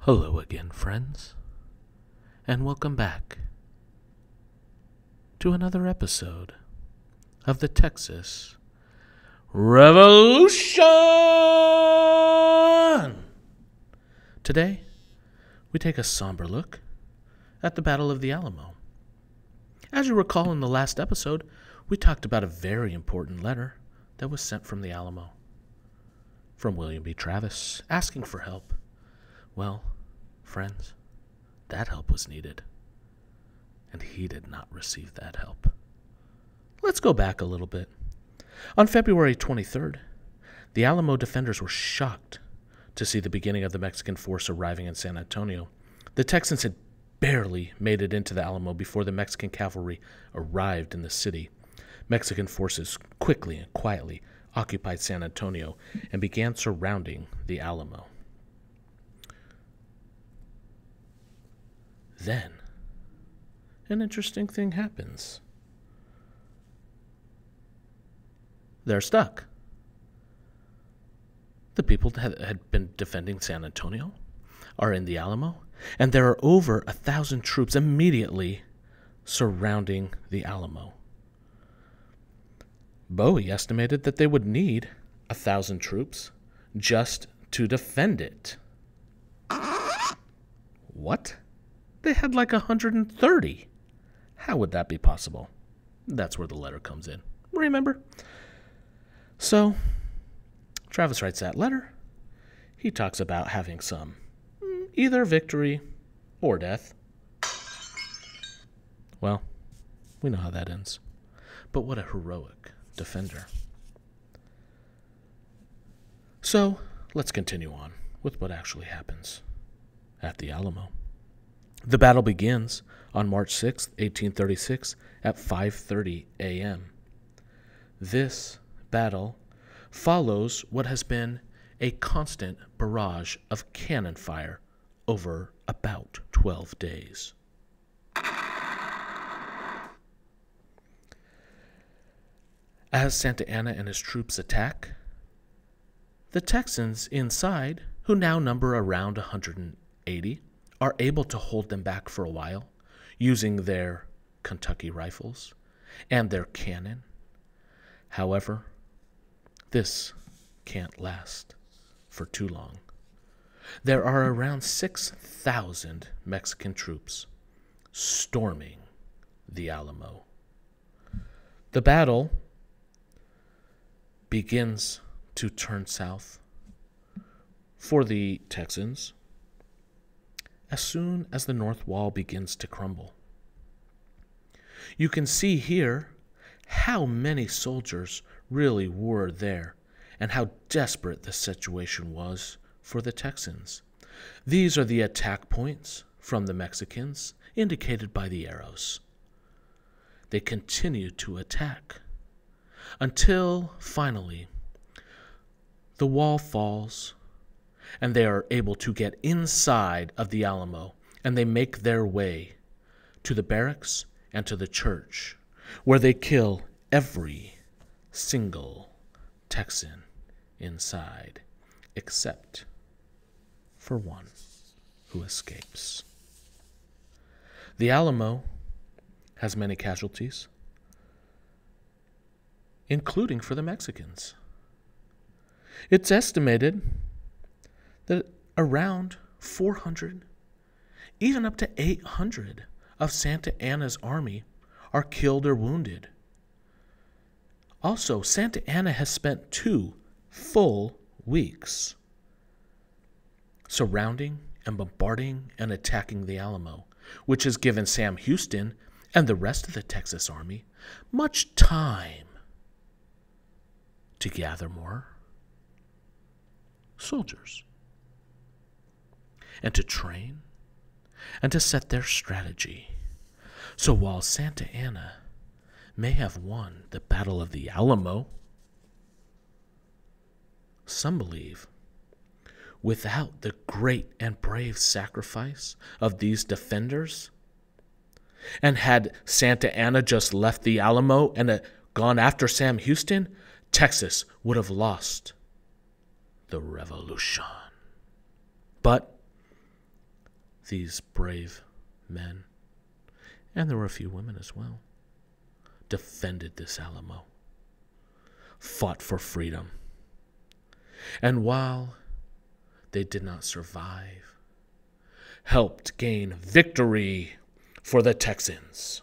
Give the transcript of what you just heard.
Hello again, friends, and welcome back to another episode of the Texas Revolution. Today, we take a somber look at the Battle of the Alamo. As you recall in the last episode, we talked about a very important letter that was sent from the Alamo, from William B. Travis, asking for help. Well, friends, that help was needed, and he did not receive that help. Let's go back a little bit. On February 23rd, the Alamo defenders were shocked to see the beginning of the Mexican force arriving in San Antonio. The Texans had barely made it into the Alamo before the Mexican cavalry arrived in the city. Mexican forces quickly and quietly occupied San Antonio and began surrounding the Alamo. Then, an interesting thing happens. They're stuck. The people that had been defending San Antonio are in the Alamo, and there are over 1,000 troops immediately surrounding the Alamo. Bowie estimated that they would need 1,000 troops just to defend it. What? They had like 130. How would that be possible? That's where the letter comes in. Remember? So, Travis writes that letter. He talks about having some either victory or death. Well, we know how that ends. But what a heroic defender. So, let's continue on with what actually happens at the Alamo. The battle begins on March 6, 1836 at 5:30 a.m. This battle follows what has been a constant barrage of cannon fire over about 12 days. As Santa Anna and his troops attack, the Texans inside, who now number around 180, are able to hold them back for a while using their Kentucky rifles and their cannon. However, this can't last for too long. There are around 6,000 Mexican troops storming the Alamo. The battle begins to turn south for the Texans as soon as the north wall begins to crumble. You can see here how many soldiers really were there and how desperate the situation was for the Texans. These are the attack points from the Mexicans, indicated by the arrows. They continue to attack until finally the wall falls and they are able to get inside of the Alamo, and they make their way to the barracks and to the church, where they kill every single Texan inside, except for one who escapes. The Alamo has many casualties, including for the Mexicans. It's estimated that around 400, even up to 800 of Santa Anna's army are killed or wounded. Also, Santa Anna has spent 2 full weeks surrounding and bombarding and attacking the Alamo, which has given Sam Houston and the rest of the Texas Army much time to gather more soldiers and to train and to set their strategy. So while Santa Anna may have won the Battle of the Alamo, some believe without the great and brave sacrifice of these defenders, and had Santa Anna just left the Alamo and gone after Sam Houston, Texas would have lost the revolution. But these brave men, and there were a few women as well, defended this Alamo, fought for freedom. And while they did not survive, helped gain victory for the Texans.